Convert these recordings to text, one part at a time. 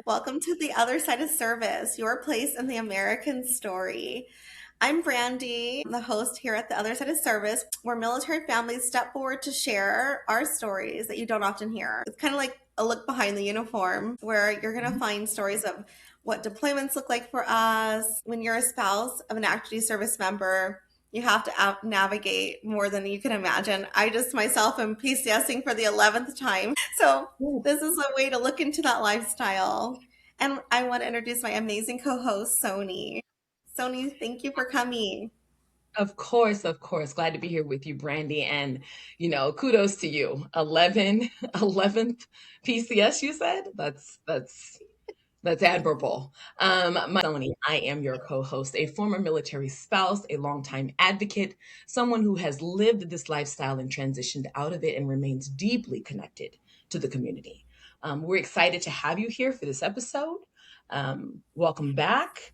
Welcome to the other side of service, your place in the American story. I'm Brandy, the host here at the other side of service, where military families step forward to share our stories that you don't often hear. It's kind of like a look behind the uniform, where you're going to find stories of what deployments look like for us. When you're a spouse of an active duty service member, you have to navigate more than you can imagine. I just myself am PCSing for the 11th time. So this is a way to look into that lifestyle. And I want to introduce my amazing co-host, Sony. Sony, thank you for coming. Of course, of course. Glad to be here with you, Brandy. And, kudos to you. 11th PCS, you said? That's admirable. Sony, I am your co-host, a former military spouse, a longtime advocate, someone who has lived this lifestyle and transitioned out of it and remains deeply connected to the community. We're excited to have you here for this episode. Welcome back.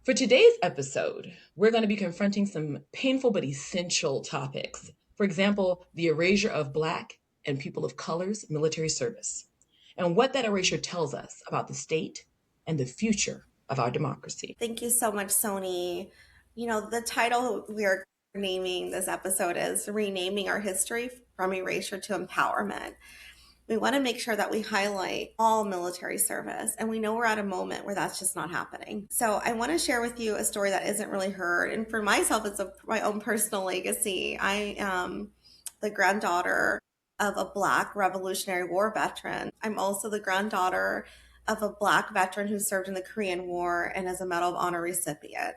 For today's episode, we're going to be confronting some painful but essential topics. For example, the erasure of Black and people of color's military service, and what that erasure tells us about the state and the future of our democracy. Thank you so much, Sony. The title we are naming this episode is Renaming Our History from Erasure to Empowerment. We want to make sure that we highlight all military service. And we know we're at a moment where that's just not happening. So I want to share with you a story that isn't really heard. And for myself, it's my own personal legacy. I am the granddaughter of a Black Revolutionary War veteran. I'm also the granddaughter of a Black veteran who served in the Korean War and is a Medal of Honor recipient.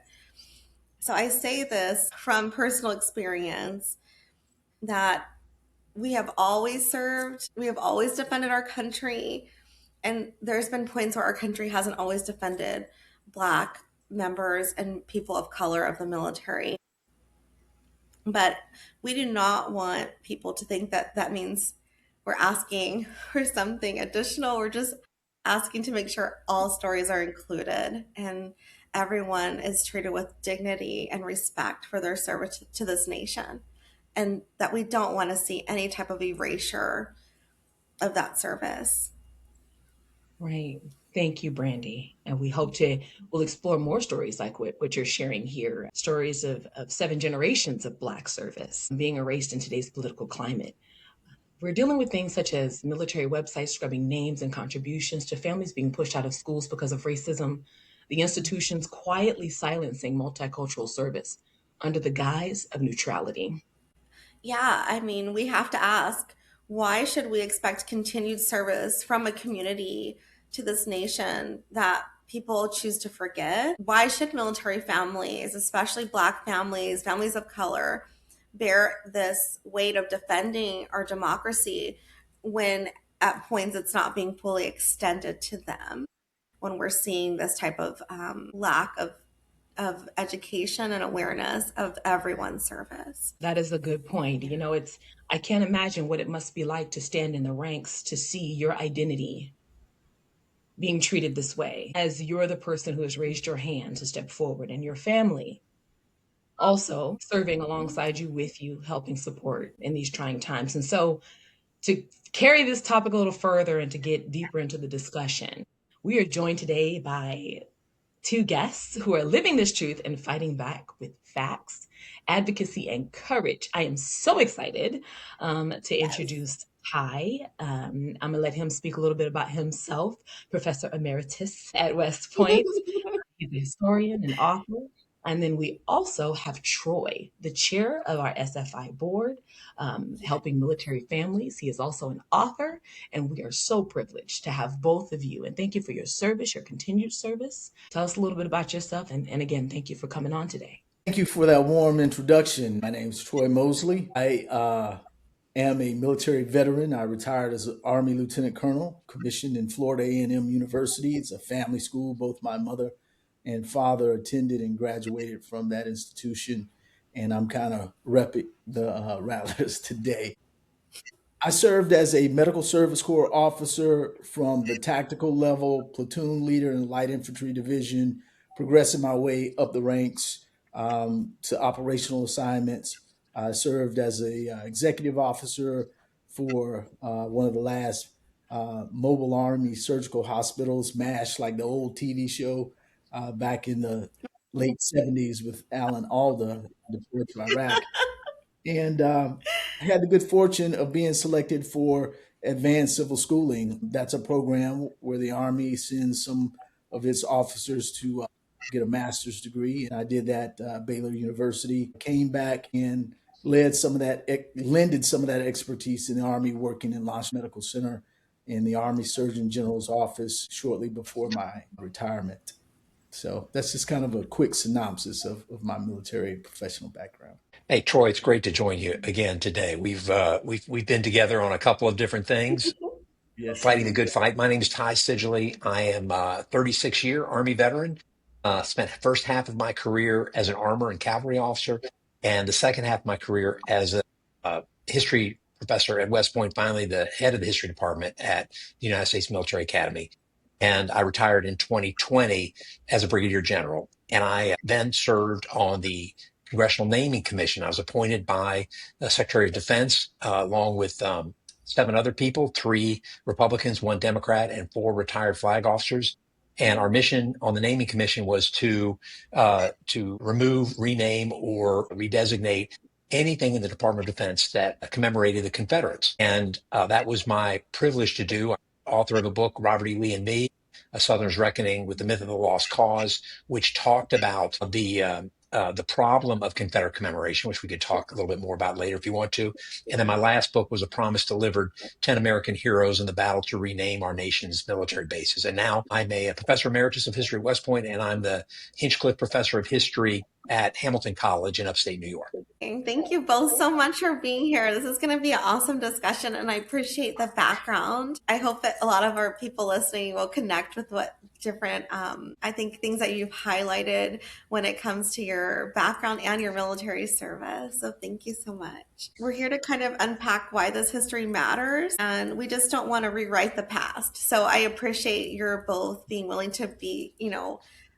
So I say this from personal experience that we have always served, we have always defended our country, and there's been points where our country hasn't always defended Black members and people of color of the military. But we do not want people to think that that means we're asking for something additional. We're just asking to make sure all stories are included and everyone is treated with dignity and respect for their service to this nation. And that we don't want to see any type of erasure of that service. Right. Thank you, Brandy. And we'll explore more stories like what you're sharing here, stories of 7 generations of Black service being erased in today's political climate. We're dealing with things such as military websites scrubbing names and contributions to families being pushed out of schools because of racism, the institutions quietly silencing multicultural service under the guise of neutrality. Yeah, I mean, we have to ask, why should we expect continued service from a community to this nation that people choose to forget? Why should military families, especially Black families, families of color, bear this weight of defending our democracy when at points it's not being fully extended to them? When we're seeing this type of lack of education and awareness of everyone's service. That is a good point. I can't imagine what it must be like to stand in the ranks to see your identity being treated this way, as you're the person who has raised your hand to step forward, and your family also serving alongside you, with you, helping support in these trying times. And so, to carry this topic a little further and to get deeper into the discussion, we are joined today by two guests who are living this truth and fighting back with facts, advocacy, and courage. I am so excited to introduce Ty. I'm going to let him speak a little bit about himself, Professor Emeritus at West Point. He's a historian and author. And then we also have Troy, the chair of our SFI board, helping military families. He is also an author, and we are so privileged to have both of you. And thank you for your service, your continued service. Tell us a little bit about yourself. And again, thank you for coming on today. Thank you for that warm introduction. My name is Troy Mosley. I am a military veteran. I retired as an Army Lieutenant Colonel, commissioned in Florida A&M University. It's a family school. Both my mother and father attended and graduated from that institution, and I'm kind of repping the Rattlers today. I served as a Medical Service Corps officer from the tactical level, platoon leader in the Light Infantry Division, progressing my way up the ranks to operational assignments. I served as a executive officer for one of the last mobile army surgical hospitals, MASH, like the old TV show back in the late 70s with Alan Alda deployed to Iraq. And I had the good fortune of being selected for advanced civil schooling. That's a program where the Army sends some of its officers to get a master's degree. And I did that Baylor University. Came back and lended some of that expertise in the Army, working in Launch Medical Center in the Army Surgeon General's office shortly before my retirement. So that's just kind of a quick synopsis of my military professional background. Hey, Troy, it's great to join you again today. We've been together on a couple of different things, Yes, fighting the indeed. good fight. My name is Ty Seidule. I am a 36-year Army veteran. Spent the first half of my career as an armor and cavalry officer, and the second half of my career as a history professor at West Point. Finally, the head of the history department at the United States Military Academy. And I retired in 2020 as a brigadier general. And I then served on the Congressional Naming Commission. I was appointed by the Secretary of Defense, along with seven other people, three Republicans, one Democrat, and four retired flag officers. And our mission on the naming commission was to remove, rename, or redesignate anything in the Department of Defense that commemorated the Confederates. And that was my privilege to do. I'm author of a book, Robert E. Lee and Me, A Southerner's Reckoning with the Myth of the Lost Cause, which talked about the problem of Confederate commemoration, which we could talk a little bit more about later if you want to. And then my last book was A Promise Delivered, 10 American Heroes in the Battle to Rename Our Nation's Military Bases. And now I'm a professor emeritus of history at West Point, and I'm the Hinchcliffe Professor of History at Hamilton College in upstate New York. Thank you both so much for being here. This is going to be an awesome discussion, and I appreciate the background. I hope that a lot of our people listening will connect with what different, I think, things that you've highlighted when it comes to your background and your military service. So thank you so much. We're here to kind of unpack why this history matters, and we just don't want to rewrite the past. So I appreciate your both being willing to be,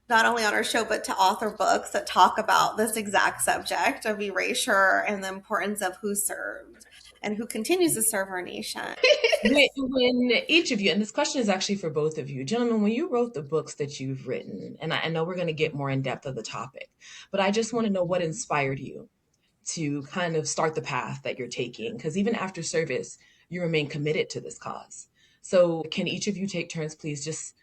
not only on our show, but to author books that talk about this exact subject of erasure and the importance of who served and who continues to serve our nation. When each of you, and this question is actually for both of you, gentlemen, when you wrote the books that you've written, and I know we're going to get more in depth of the topic, but I just want to know what inspired you to kind of start the path that you're taking, because even after service, you remain committed to this cause. So can each of you take turns, please, just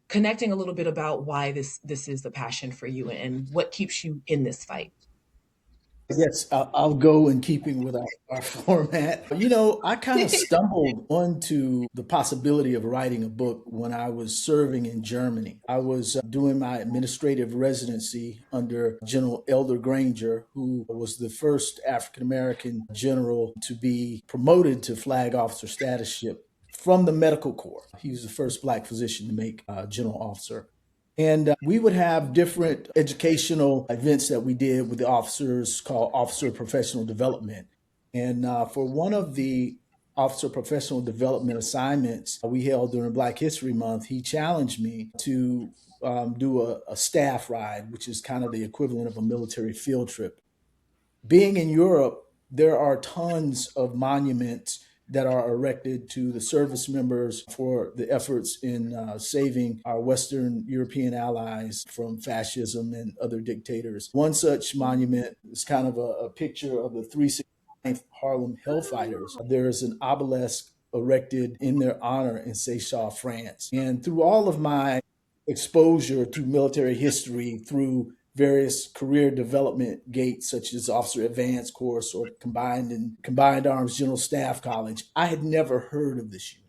connecting a little bit about why this is the passion for you and what keeps you in this fight? Yes, I'll go in keeping with our format. I kind of stumbled onto the possibility of writing a book when I was serving in Germany. I was doing my administrative residency under General Elder Granger, who was the first African American general to be promoted to flag officer statusship from the medical corps. He was the first Black physician to make general officer. And we would have different educational events that we did with the officers called Officer Professional Development. And for one of the Officer Professional Development assignments we held during Black History Month, he challenged me to do a staff ride, which is kind of the equivalent of a military field trip. Being in Europe, there are tons of monuments that are erected to the service members for the efforts in saving our Western European allies from fascism and other dictators. One such monument is kind of a picture of the 369th Harlem Hellfighters. There is an obelisk erected in their honor in Seychelles, France. And through all of my exposure to military history through various career development gates such as officer advanced course or combined arms general staff college, I had never heard of this unit.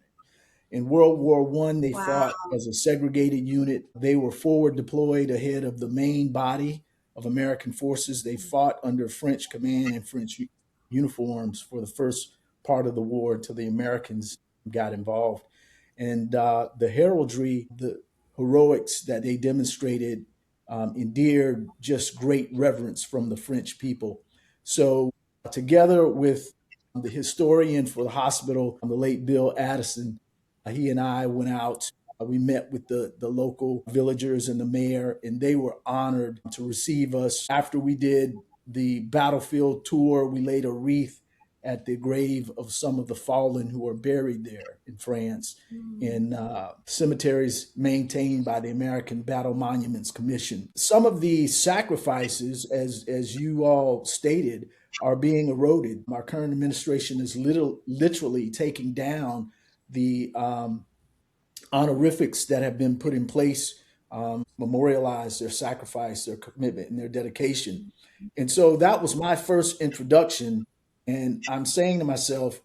In World War One, they Wow. fought as a segregated unit. They were forward deployed ahead of the main body of American forces. They fought under French command and French uniforms for the first part of the war until the Americans got involved. And the heraldry, the heroics that they demonstrated endeared just great reverence from the French people. So, together with the historian for the hospital, the late Bill Addison, he and I went out. We met with the local villagers and the mayor, and they were honored to receive us. After we did the battlefield tour, we laid a wreath at the grave of some of the fallen who are buried there in France in cemeteries maintained by the American Battle Monuments Commission. Some of the sacrifices, as you all stated, are being eroded. Our current administration is literally taking down the honorifics that have been put in place, memorialize their sacrifice, their commitment, and their dedication. And so that was my first introduction. And I'm saying to myself,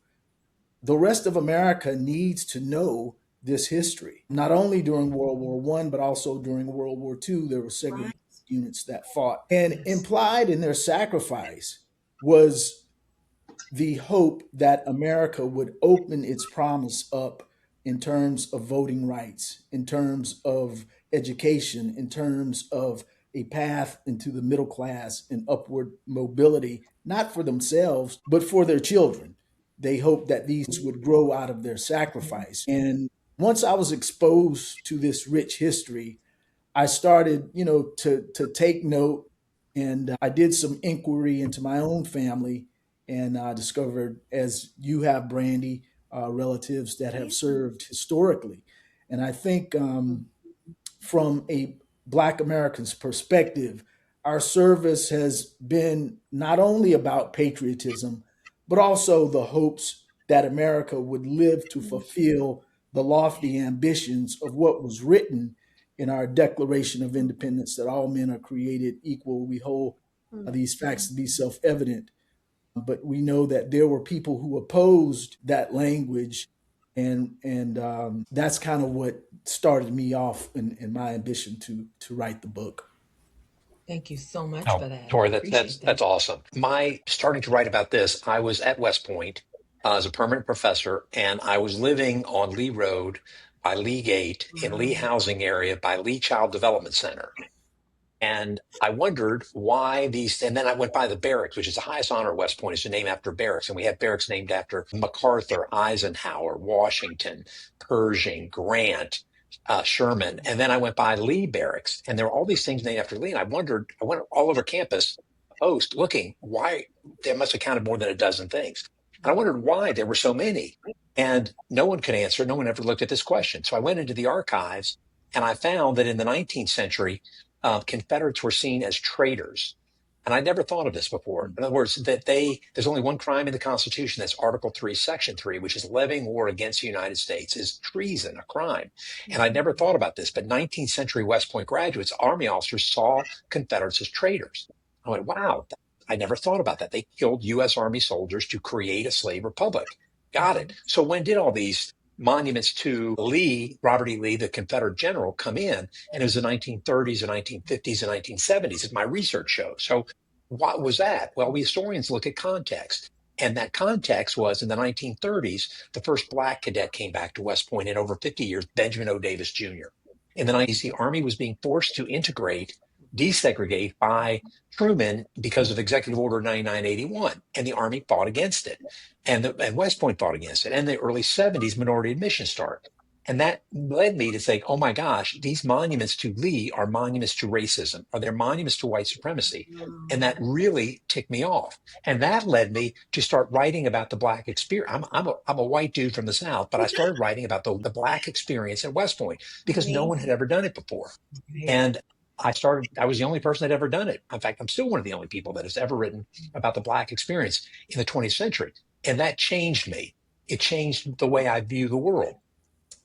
the rest of America needs to know this history. Not only during World War One, but also during World War II, there were segregated Right. units that fought. And Yes. implied in their sacrifice was the hope that America would open its promise up in terms of voting rights, in terms of education, in terms of a path into the middle class and upward mobility, not for themselves, but for their children. They hoped that these would grow out of their sacrifice. And once I was exposed to this rich history, I started, to take note, and I did some inquiry into my own family, and I discovered, as you have, Brandy, relatives that have Right. served historically, and I think from a Black American's perspective, our service has been not only about patriotism, but also the hopes that America would live to fulfill the lofty ambitions of what was written in our Declaration of Independence, that all men are created equal. We hold these facts to be self evident, but we know that there were people who opposed that language, and that's kind of what started me off in my ambition to write the book. Thank you so much Oh, for that. I Tori, appreciate that. that's awesome. My starting to write about this, I was at West Point as a permanent professor, and I was living on Lee Road by Lee Gate in Lee Wow. housing area by Lee Child Development Center. And I wondered why these, and then I went by the barracks, which is the highest honor at West Point, is to name after barracks. And we have barracks named after MacArthur, Eisenhower, Washington, Pershing, Grant, Sherman. And then I went by Lee Barracks, and there were all these things named after Lee. And I wondered, I went all over campus, post looking, why there must have counted more than a dozen things. And I wondered why there were so many. And no one could answer. No one ever looked at this question. So I went into the archives, and I found that in the 19th century, Confederates were seen as traitors. And I never thought of this before. In other words, that there's only one crime in the Constitution. That's Article 3, Section 3, which is levying war against the United States is treason, a crime. And I never thought about this, but 19th century West Point graduates, Army officers saw Confederates as traitors. I went, wow, I never thought about that. They killed U.S. Army soldiers to create a slave republic. Got it. So when did all these monuments to Lee, Robert E. Lee, the Confederate general, come in? And it was the 1930s, the 1950s, and 1970s, as my research shows. So what was that? Well, we historians look at context. And that context was in the 1930s, the first black cadet came back to West Point in over 50 years, Benjamin O. Davis Jr. In the 90s, the Army was being forced to integrate, desegregate by Truman because of Executive Order 9981, and the Army fought against it, and West Point fought against it. And the early 70s, minority admission started. And that led me to say, oh my gosh, these monuments to Lee are monuments to racism, are they monuments to white supremacy? And that really ticked me off. And that led me to start writing about the Black experience. I'm a white dude from the South, but I started writing about the Black experience at West Point because no one had Amazing. ever done it before. Right. And I was the only person that ever done it. In fact, I'm still one of the only people that has ever written about the Black experience in the 20th century. And that changed me. It changed the way I view the world.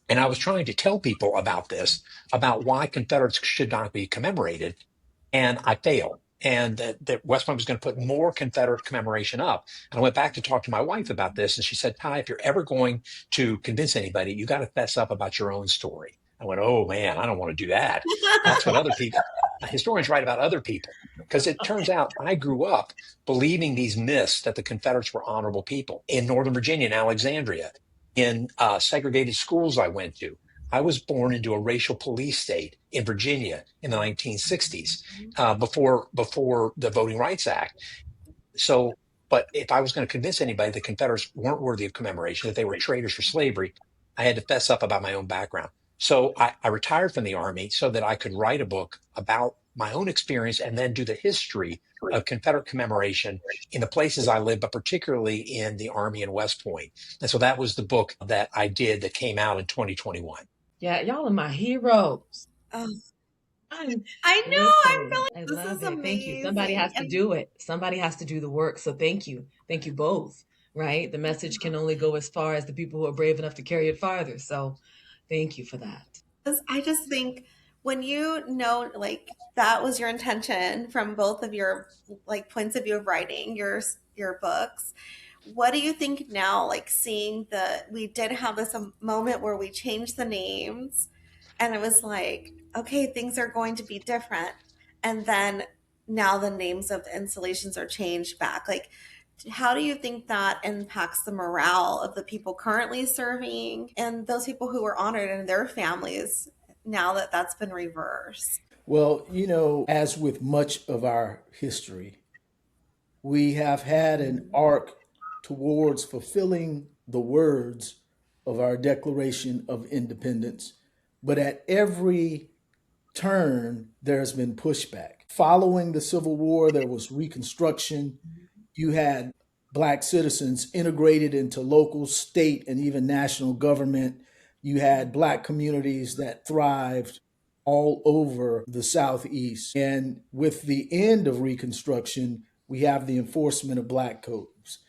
And I was trying to tell people about this, about why Confederates should not be commemorated. And I failed. And that West Point was going to put more Confederate commemoration up. And I went back to talk to my wife about this. And she said, Ty, if you're ever going to convince anybody, you got to fess up about your own story. I went, oh man, I don't want to do that. That's what other people, historians write about other people. Because it turns out I grew up believing these myths that the Confederates were honorable people in Northern Virginia and Alexandria, in segregated schools I went to. I was born into a racial police state in Virginia in the 1960s, before the Voting Rights Act. So, but if I was going to convince anybody the Confederates weren't worthy of commemoration, that they were traitors for slavery, I had to fess up about my own background. So I retired from the Army so that I could write a book about my own experience and then do the history of Confederate commemoration in the places I live, but particularly in the Army in West Point. And so that was the book that I did that came out in 2021. Yeah, y'all are my heroes. Oh, I'm I know. I feel listen. I like this love is it. Thank you. Somebody amazing. has to do it. Somebody has to do the work. So thank you. Thank you both. Right? The message can only go as far as the people who are brave enough to carry it farther. So thank you for that. I just think when you know, like that was your intention from both of your like points of view of writing your books. What do you think now? Like seeing we did have this moment where we changed the names, and it was like, okay, things are going to be different, and then now the names of the installations are changed back. Like, how do you think that impacts the morale of the people currently serving and those people who were honored and their families now that that's been reversed? Well, as with much of our history, we have had an arc towards fulfilling the words of our Declaration of Independence. But at every turn, there's been pushback. Following the Civil War, there was Reconstruction. You had Black citizens integrated into local, state, and even national government. You had Black communities that thrived all over the Southeast. And with the end of Reconstruction, we have the enforcement of Black codes.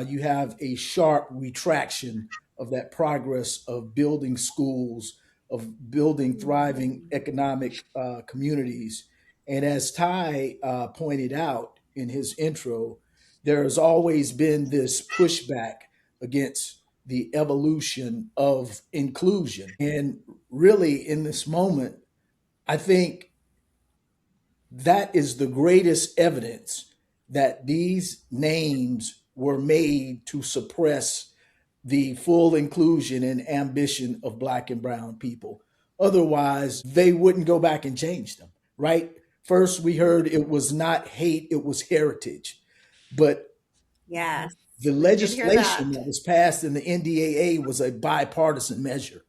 You have a sharp retraction of that progress of building schools, of building thriving economic communities. And as Ty pointed out in his intro, there has always been this pushback against the evolution of inclusion. And really, in this moment, I think that is the greatest evidence that these names were made to suppress the full inclusion and ambition of Black and Brown people. Otherwise, they wouldn't go back and change them, right? First, we heard it was not hate, it was heritage. But Yes, the we did hear legislation that. that was passed in the NDAA was a bipartisan measure.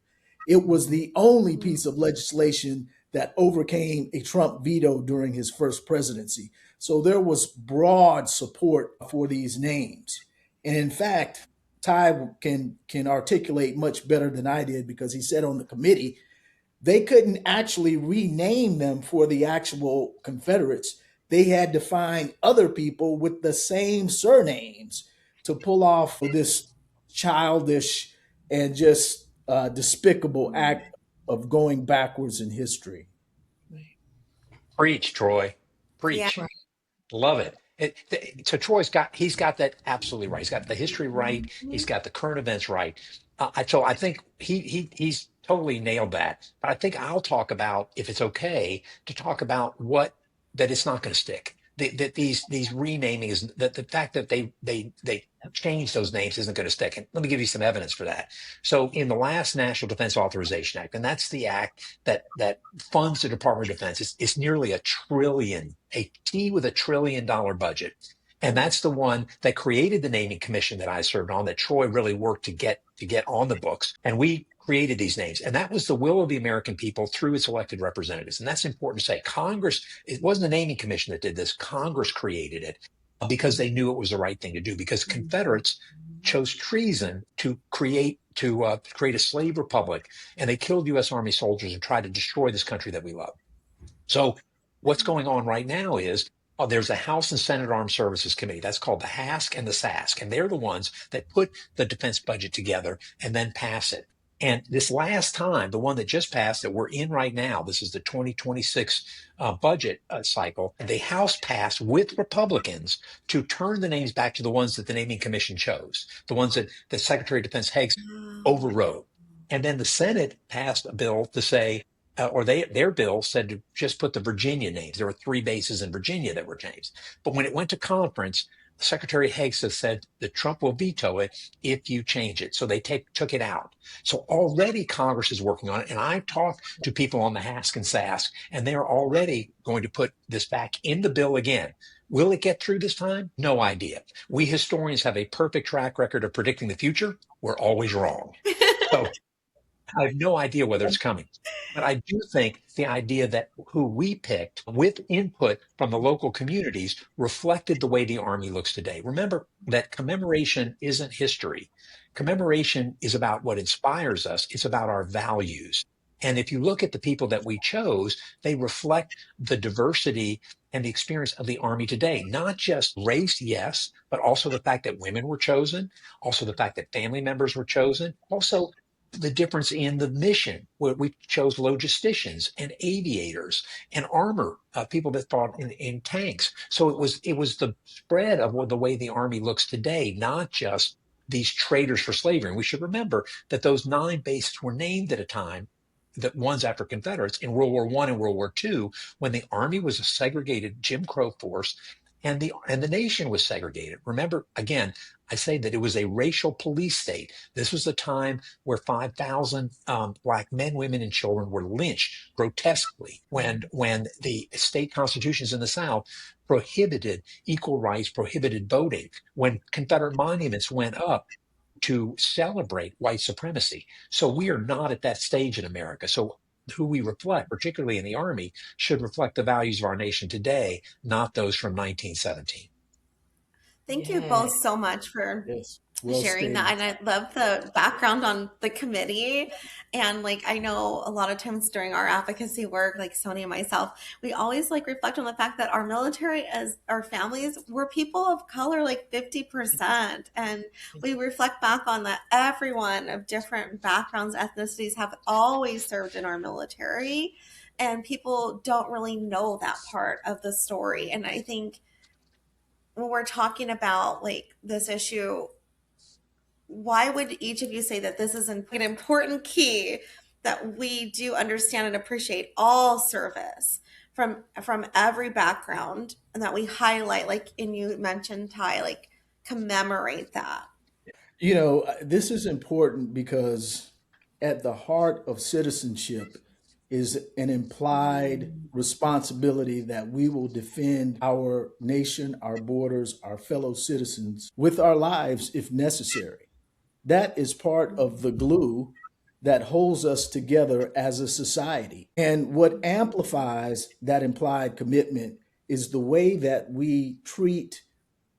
It was the only piece of legislation that overcame a Trump veto during his first presidency. So there was broad support for these names. And in fact, Ty can articulate much better than I did because he said on the committee they couldn't actually rename them for the actual Confederates. They had to find other people with the same surnames to pull off this childish and just despicable act of going backwards in history. Preach, Troy. Yeah. Preach. Love it. So he's got that absolutely right. He's got the history right. He's got the current events right. So I think he's totally nailed that. But I think I'll talk about, if it's okay, to talk about that it's not going to stick. That these renaming is that the fact that they changed those names isn't going to stick. And let me give you some evidence for that. So in the last National Defense Authorization Act, and that's the act that funds the Department of Defense, it's nearly a T with $1 trillion budget. And that's the one that created the naming commission that I served on, that Troy really worked to get on the books. And we created these names. And that was the will of the American people through its elected representatives. And that's important to say. Congress, it wasn't the naming commission that did this. Congress created it because they knew it was the right thing to do, because Confederates chose treason to create a slave republic, and they killed U.S. Army soldiers and tried to destroy this country that we love. So what's going on right now is there's a House and Senate Armed Services Committee. That's called the HASC and the SASC. And they're the ones that put the defense budget together and then pass it. And this last time, the one that just passed that we're in right now, this is the 2026 budget cycle, the House passed with Republicans to turn the names back to the ones that the Naming Commission chose, the ones that the Secretary of Defense Haig overrode. And then the Senate passed a bill to say, their bill said to just put the Virginia names. There were 3 bases in Virginia that were changed. But when it went to conference, Secretary Haig said that Trump will veto it if you change it. So they took it out. So already Congress is working on it. And I've talked to people on the HASC and SASC, and they're already going to put this back in the bill again. Will it get through this time? No idea. We historians have a perfect track record of predicting the future. We're always wrong. So I have no idea whether it's coming. But I do think the idea that who we picked with input from the local communities reflected the way the Army looks today. Remember that commemoration isn't history. Commemoration is about what inspires us. It's about our values. And if you look at the people that we chose, they reflect the diversity and the experience of the Army today, not just race, yes, but also the fact that women were chosen, also the fact that family members were chosen, also the difference in the mission, where we chose logisticians and aviators and armor people that fought in tanks. So it was the spread of the way the Army looks today, not just these traders for slavery. And we should remember that those 9 bases were named at a time, the ones after Confederates, in World War I and World War II, when the Army was a segregated Jim Crow force and the nation was segregated. Remember, again, I say that it was a racial police state. This was the time where 5,000 black men, women, and children were lynched grotesquely when the state constitutions in the South prohibited equal rights, prohibited voting, when Confederate monuments went up to celebrate white supremacy. So we are not at that stage in America. So who we reflect, particularly in the Army, should reflect the values of our nation today, not those from 1917. Thank you Yeah. both so much for Yes, well sharing that. stated. And I love the background on the committee. And like, I know a lot of times during our advocacy work, like Sony and myself, we always like reflect on the fact that our military, as our families, were people of color, like 50%. And we reflect back on that everyone of different backgrounds, ethnicities have always served in our military. And people don't really know that part of the story. And I think when we're talking about like this issue, why would each of you say that this is an important key that we do understand and appreciate all service from every background, and that we highlight, like, and you mentioned Ty, like, commemorate that. This is important because at the heart of citizenship is an implied responsibility that we will defend our nation, our borders, our fellow citizens with our lives if necessary. That is part of the glue that holds us together as a society. And what amplifies that implied commitment is the way that we treat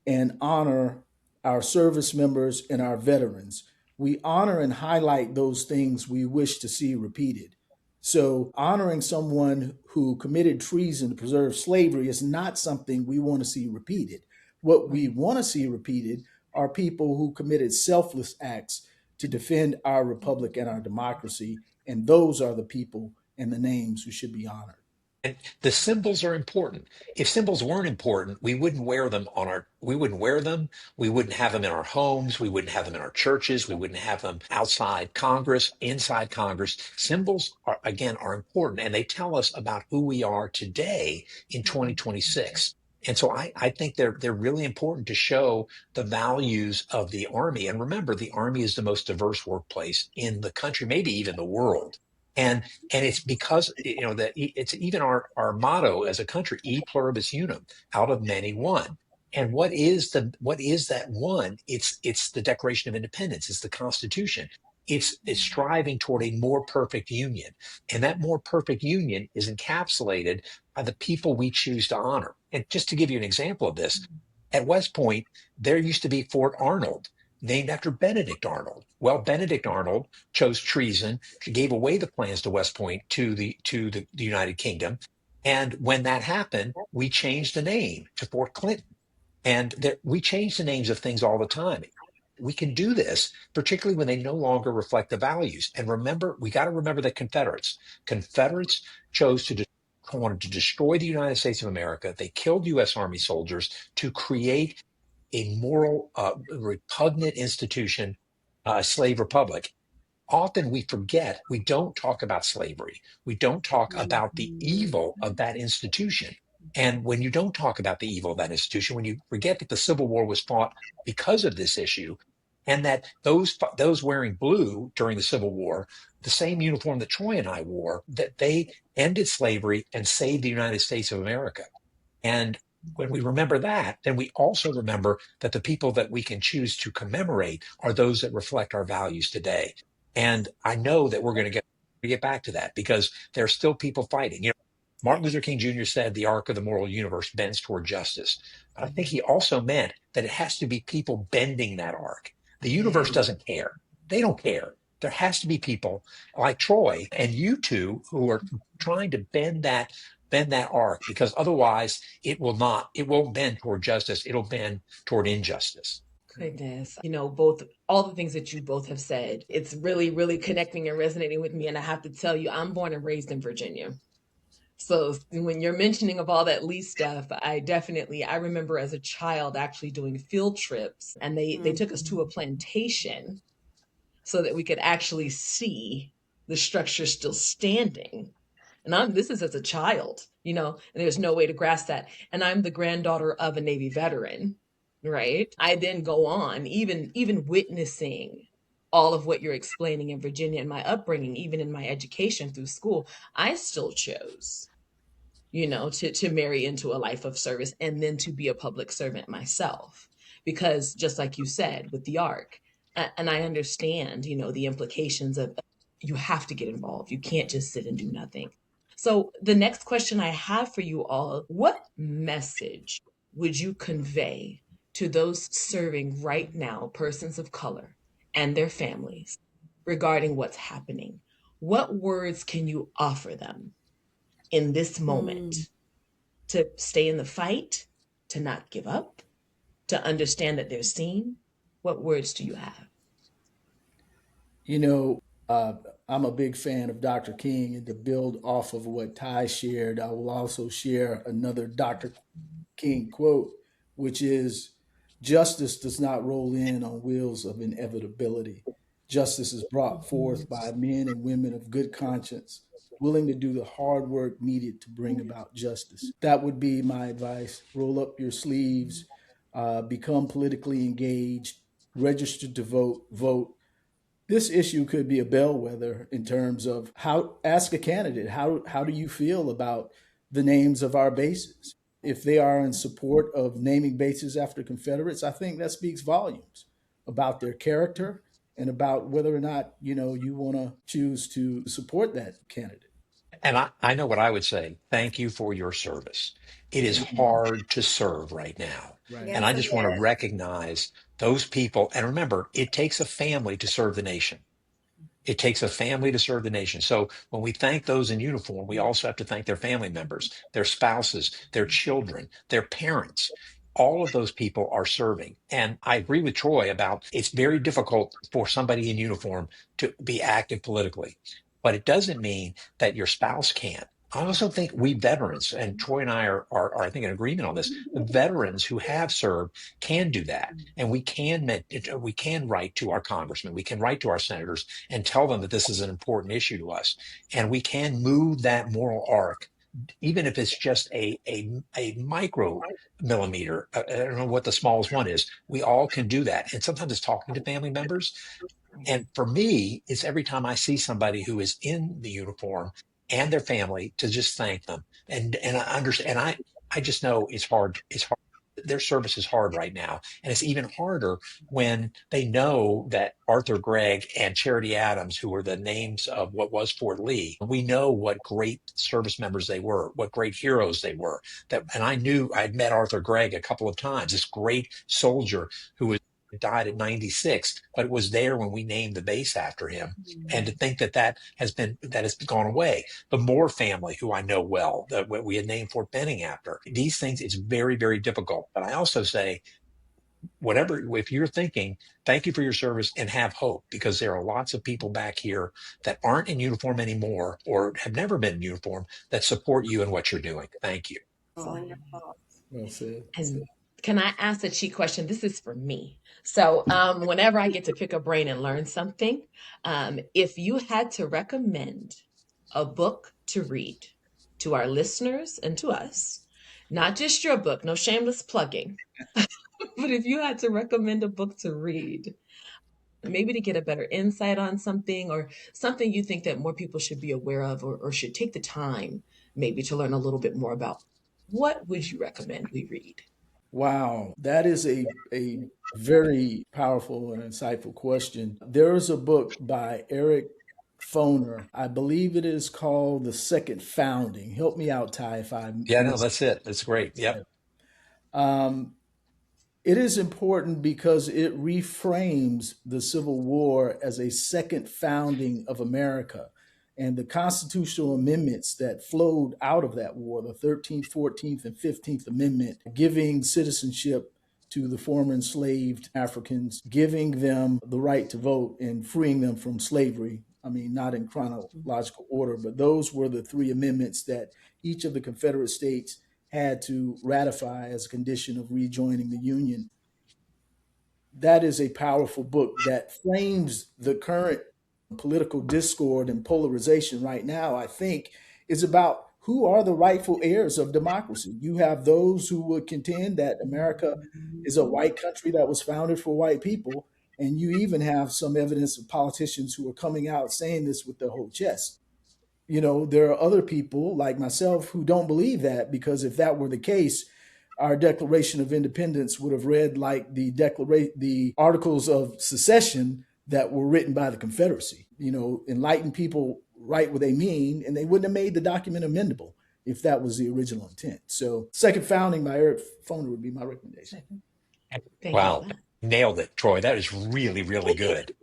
and honor our service members and our veterans. We honor and highlight those things we wish to see repeated. So, honoring someone who committed treason to preserve slavery is not something we want to see repeated. What we Right. want to see repeated are people who committed selfless acts to defend our republic and our democracy. And those are the people and the names who should be honored. And the symbols are important. If symbols weren't important, we wouldn't wear them. We wouldn't have them in our homes. We wouldn't have them in our churches. We wouldn't have them outside Congress, inside Congress. Symbols are important, and they tell us about who we are today in 2026. And so I think they're really important to show the values of the Army. And remember, the Army is the most diverse workplace in the country, maybe even the world. And it's because that it's even our motto as a country, e pluribus unum, out of many one. And what is that one? It's the Declaration of Independence. It's the Constitution. It's striving toward a more perfect union, and that more perfect union is encapsulated by the people we choose to honor. And just to give you an example of this, at West Point there used to be Fort Arnold, named after Benedict Arnold. Well, Benedict Arnold chose treason, gave away the plans to West Point to the United Kingdom. And when that happened, we changed the name to Fort Clinton. And we change the names of things all the time. We can do this, particularly when they no longer reflect the values. And remember, we got to remember that Confederates chose wanted to destroy the United States of America. They killed U.S. Army soldiers to create a moral, repugnant institution, a slave republic. Often we forget, we don't talk about slavery. We don't talk about the evil of that institution. And when you don't talk about the evil of that institution, when you forget that the Civil War was fought because of this issue, and that those wearing blue during the Civil War, the same uniform that Troy and I wore, that they ended slavery and saved the United States of America. And when we remember that, then we also remember that the people that we can choose to commemorate are those that reflect our values today. And I know that we're going to get back to that because there are still people fighting. Martin Luther King Jr. said the arc of the moral universe bends toward justice. But I think he also meant that it has to be people bending that arc. The universe doesn't care. They don't care. There has to be people like Troy and you two who are trying to bend that arc, because otherwise it won't bend toward justice. It'll bend toward injustice. Goodness. Both all the things that you both have said, it's really, really connecting and resonating with me. And I have to tell you, I'm born and raised in Virginia. So when you're mentioning of all that Lee stuff, I remember as a child actually doing field trips, and they took us to a plantation so that we could actually see the structure still standing. And this is as a child, and there's no way to grasp that. And I'm the granddaughter of a Navy veteran, right? I then go on, even witnessing all of what you're explaining in Virginia and my upbringing, even in my education through school, I still chose, to marry into a life of service and then to be a public servant myself. Because just like you said with the arc, and I understand, the implications of you have to get involved. You can't just sit and do nothing. So the next question I have for you all, what message would you convey to those serving right now, persons of color and their families, regarding what's happening? What words can you offer them in this moment Mm. to stay in the fight, to not give up, to understand that they're seen? What words do you have? You know, I'm a big fan of Dr. King, and to build off of what Ty shared, I will also share another Dr. King quote, which is, justice does not roll in on wheels of inevitability. Justice is brought forth by men and women of good conscience, willing to do the hard work needed to bring about justice. That would be my advice. Roll up your sleeves, become politically engaged, register to vote. This issue could be a bellwether in terms of how, ask a candidate, how do you feel about the names of our bases? If they are in support of naming bases after Confederates, I think that speaks volumes about their character and about whether or not, you want to choose to support that candidate. And I know what I would say. Thank you for your service. It is Thank you. hard to serve right now. Right. And I Yes, it just want to is. recognize those people. And remember, it takes a family to serve the nation. It takes a family to serve the nation. So when we thank those in uniform, we also have to thank their family members, their spouses, their children, their parents. All of those people are serving. And I agree with Troy about it's very difficult for somebody in uniform to be active politically, but it doesn't mean that your spouse can't. I also think we veterans, and Troy and I are I think, in agreement on this. The veterans who have served can do that, and we can write to our congressmen, we can write to our senators, and tell them that this is an important issue to us. And we can move that moral arc, even if it's just a micro millimeter. I don't know what the smallest one is. We all can do that. And sometimes it's talking to family members. And for me, it's every time I see somebody who is in the uniform and their family, to just thank them. And I understand. And I just know it's hard. It's hard. Their service is hard right now. And it's even harder when they know that Arthur Gregg and Charity Adams, who were the names of what was Fort Lee, we know what great service members they were, what great heroes they were. And I knew I'd met Arthur Gregg a couple of times, this great soldier who was died at 96, but was there when we named the base after him. And to think that has gone away. The Moore family, who I know well, that we had named Fort Benning after. These things, it's very, very difficult. But I also say, whatever, if you're thinking, thank you for your service and have hope, because there are lots of people back here that aren't in uniform anymore or have never been in uniform that support you in what you're doing. Thank you. Wonderful. Well said. And can I ask a cheat question? This is for me. So, whenever I get to pick a brain and learn something, if you had to recommend a book to read to our listeners and to us, not just your book, no shameless plugging, but if you had to recommend a book to read, maybe to get a better insight on something, or something you think that more people should be aware of, or should take the time maybe to learn a little bit more about, what would you recommend we read? Wow, that is a very powerful and insightful question. There is a book by Eric Foner. I believe it is called The Second Founding. Help me out, Ty, if I Yeah, no, miss that's it. That's great. Yep. it. Um, it is important because it reframes the Civil War as a second founding of America. And the constitutional amendments that flowed out of that war, the 13th, 14th, and 15th Amendment, giving citizenship to the former enslaved Africans, giving them the right to vote and freeing them from slavery. I mean, not in chronological order, but those were the three amendments that each of the Confederate states had to ratify as a condition of rejoining the Union. That is a powerful book that frames the current political discord and polarization right now, I think, is about who are the rightful heirs of democracy. You have those who would contend that America is a white country that was founded for white people. And you even have some evidence of politicians who are coming out saying this with their whole chest. There are other people like myself who don't believe that, because if that were the case, our Declaration of Independence would have read like the Articles of Secession that were written by the Confederacy. Enlightened people write what they mean, and they wouldn't have made the document amendable if that was the original intent. So, Second Founding by Eric Foner would be my recommendation. Thank you for Wow. that. Nailed it, Troy. That is really, really good.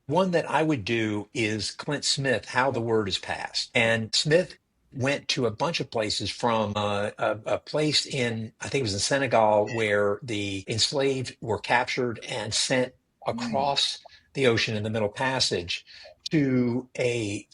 One that I would do is Clint Smith, How the Word is Passed. And Smith went to a bunch of places, from a place in, I think it was in Senegal, where the enslaved were captured and sent across the ocean in the Middle Passage to a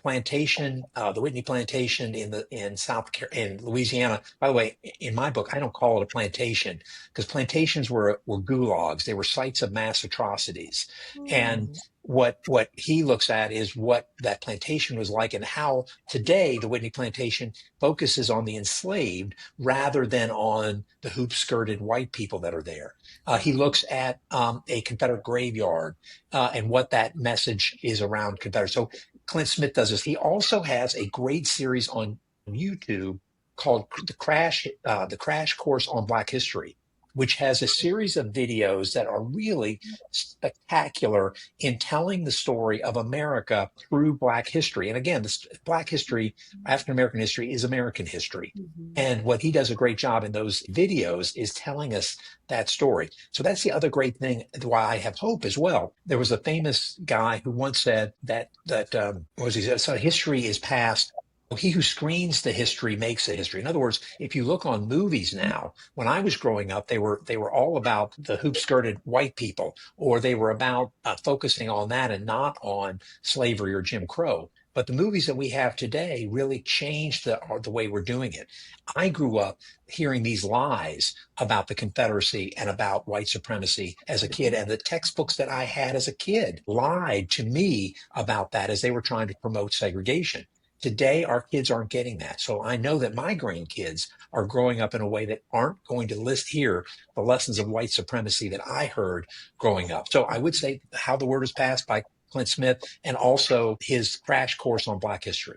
plantation, the Whitney plantation in Louisiana. By the way, in my book, I don't call it a plantation, because plantations were gulags. They were sites of mass atrocities. And what he looks at is what that plantation was like, and how today the Whitney plantation focuses on the enslaved rather than on the hoop-skirted white people that are there. He looks at a Confederate graveyard, and what that message is around Confederate. So Clint Smith does this. He also has a great series on YouTube called the Crash Course on Black History, which has a series of videos that are really spectacular in telling the story of America through Black history. And again, this Black history, African American history, is American history. And what he does a great job in those videos is telling us that story. So that's the other great thing, why I have hope as well. There was a famous guy who once said what was he said? So history is past. He who screens the history makes the history. In other words, if you look on movies now, when I was growing up, they were all about the hoop-skirted white people, or they were about focusing on that and not on slavery or Jim Crow. But the movies that we have today really changed the way we're doing it. I grew up hearing these lies about the Confederacy and about white supremacy as a kid, and the textbooks that I had as a kid lied to me about that as they were trying to promote segregation. Today, our kids aren't getting that. So I know that my grandkids are growing up in a way that aren't going to hear the lessons of white supremacy that I heard growing up. So I would say How the Word is Passed by Clint Smith, and also his Crash Course on Black History.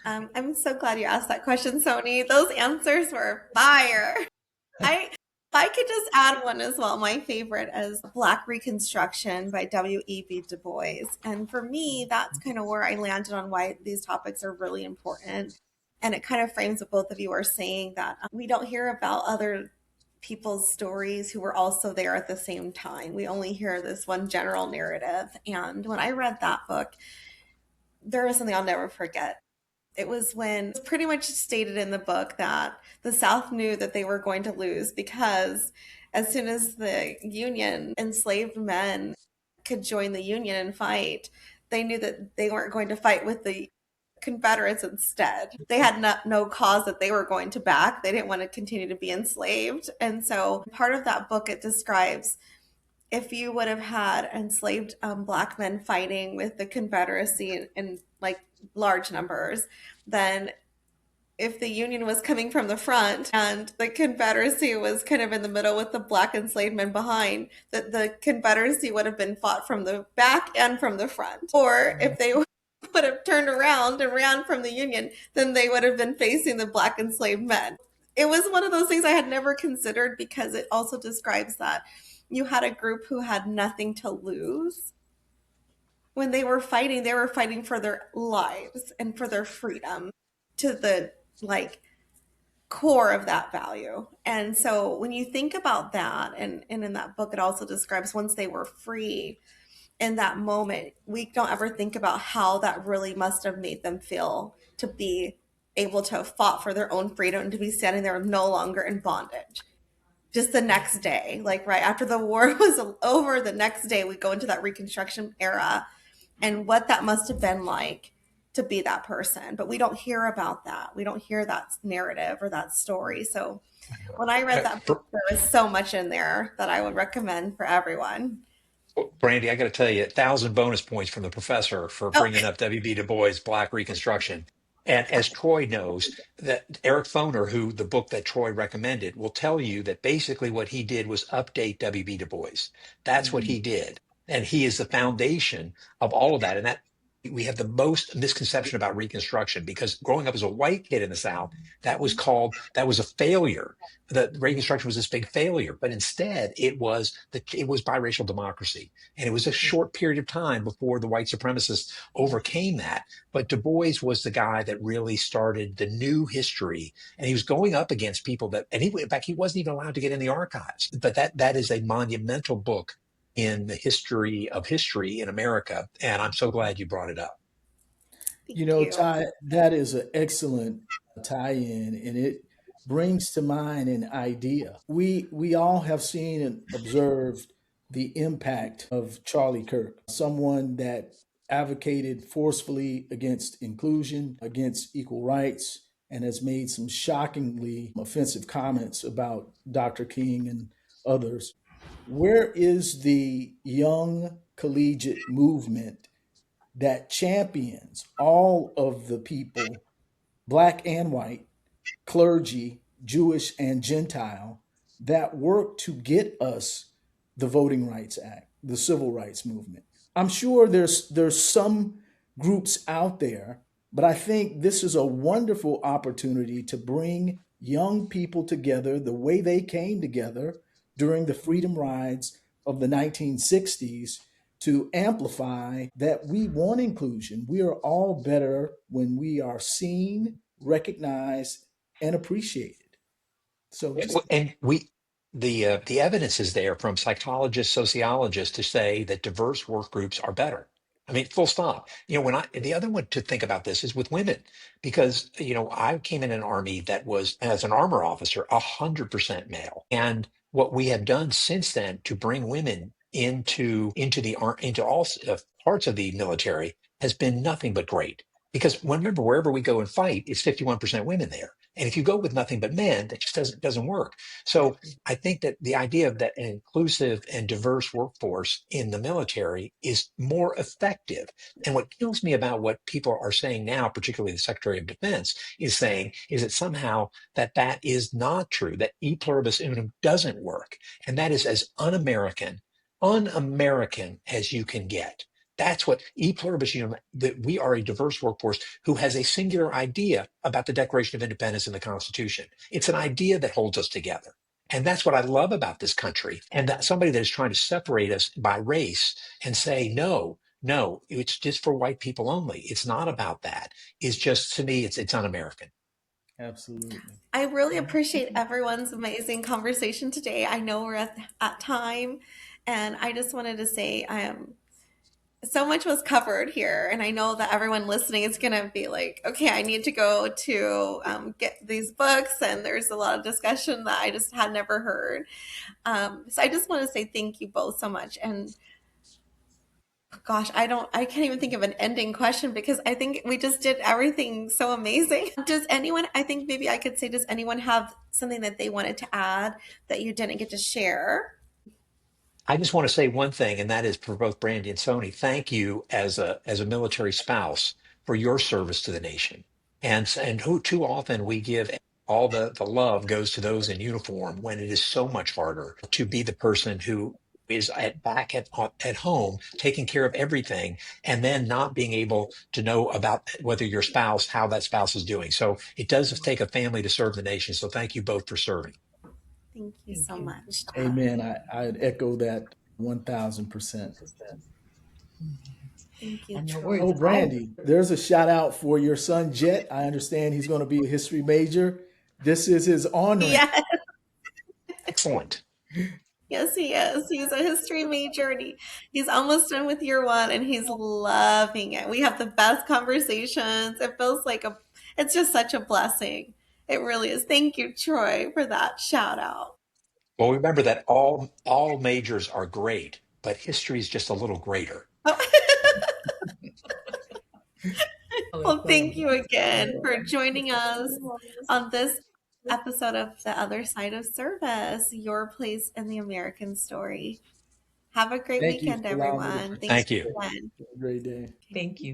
I'm so glad you asked that question, Sony. Those answers were fire. If I could just add one as well, my favorite is Black Reconstruction by W.E.B. Du Bois. And for me, that's kind of where I landed on why these topics are really important. And it kind of frames what both of you are saying, that we don't hear about other people's stories who were also there at the same time. We only hear this one general narrative. And when I read that book, there was something I'll never forget. It was when it was pretty much stated in the book that the South knew that they were going to lose, because as soon as the Union enslaved men could join the Union and fight, they knew that they weren't going to fight with the Confederates instead. They had no cause that they were going to back. They didn't want to continue to be enslaved. And so part of that book, it describes if you would have had enslaved Black men fighting with the Confederacy in like large numbers, then if the Union was coming from the front and the Confederacy was kind of in the middle with the Black enslaved men behind, that the Confederacy would have been fought from the back and from the front. Or if they would have turned around and ran from the Union, then they would have been facing the Black enslaved men. it was one of those things I had never considered because it also describes that you had a group who had nothing to lose. When they were fighting for their lives and for their freedom to the like core of that value. And so when you think about that, and in that book, it also describes once they were free in that moment, we don't ever think about how that really must have made them feel to be able to have fought for their own freedom and to be standing there no longer in bondage. Just the next day, like right after the war was over, the next day we go into that Reconstruction era and what that must have been like to be that person. But we don't hear about that. We don't hear that narrative or that story. So when I read that book, there was so much in there that I would recommend for everyone. Brandy, I got to tell you, 1,000 bonus points from the professor for Oh, bringing up W.B. Du Bois' Black Reconstruction. And as Troy knows, that Eric Foner, who the book that Troy recommended, will tell you that basically what he did was update W.B. Du Bois. That's what Mhm. he did. And he is the foundation of all of that. And that we have the most misconception about Reconstruction because growing up as a white kid in the South, that was a failure. The Reconstruction was this big failure, but instead it was biracial democracy. And it was a short period of time before the white supremacists overcame that. But Du Bois was the guy that really started the new history. And he was going up against people in fact, he wasn't even allowed to get in the archives. But that is a monumental book in the history of history in America. And I'm so glad you brought it up. thank You know, you. Ty, that is an excellent tie-in, and it brings to mind an idea. We all have seen and observed the impact of Charlie Kirk, someone that advocated forcefully against inclusion, against equal rights, and has made some shockingly offensive comments about Dr. King and others. Where is the young collegiate movement that champions all of the people, black and white, clergy, Jewish and Gentile, that work to get us the Voting Rights Act, the Civil Rights Movement? I'm sure there's some groups out there, but I think this is a wonderful opportunity to bring young people together the way they came together during the freedom rides of the 1960s to amplify that we want inclusion. We are all better when we are seen, recognized, and appreciated. So just And the evidence is there from psychologists, sociologists to say that diverse work groups are better. I mean, full stop. The other one to think about this is with women, because I came in an army that was as an armor officer 100% male, and what we have done since then to bring women into all parts of the military has been nothing but great. Because remember, wherever we go and fight, it's 51% women there. And if you go with nothing but men, that just doesn't work. So I think that the idea of that an inclusive and diverse workforce in the military is more effective. And what kills me about what people are saying now, particularly the Secretary of Defense, is saying is that somehow that is not true, that e pluribus unum doesn't work. And that is as un-American as you can get. That's what e pluribus unum, that we are a diverse workforce who has a singular idea about the Declaration of Independence and the Constitution. It's an idea that holds us together. And that's what I love about this country. And that somebody that is trying to separate us by race and say, no, no, it's just for white people only. It's not about that. It's just, to me, it's un-American. absolutely. I really appreciate everyone's amazing conversation today. I know we're at time, and I just wanted to say so much was covered here, and I know that everyone listening is going to be like, okay, I need to go to get these books, and there's a lot of discussion that I just had never heard. So I just want to say thank you both so much. And gosh, I can't even think of an ending question because I think we just did everything so amazing. Does anyone, I think maybe I could say, does anyone have something that they wanted to add that you didn't get to share? I just want to say one thing, and that is for both Brandy and Sony, thank you as a military spouse for your service to the nation. And who too often we give all the love goes to those in uniform when it is so much harder to be the person who is at home taking care of everything, and then not being able to know about whether your spouse, how that spouse is doing. So it does take a family to serve the nation. So thank you both for serving. Thank you Thank so you. much, Todd. Amen. I'd echo that 1000%. Thank you, And no Troy. worries. Oh, Brandy, there's a shout out for your son, Jet. I understand he's going to be a history major. This is his honoring. Yes, Excellent. yes, he is. He's a history major, and he's almost done with year one, and he's loving it. We have the best conversations. It feels like it's just such a blessing. It really is. Thank you, Troy, for that shout out. Well, remember that all majors are great, but history is just a little greater. Well, thank you again for joining us on this episode of The Other Side of Service, your place in the American story. Have a great Thank you weekend, for allowing me to everyone. Thanks Thank you. participate. again. Have a great day. Thank you.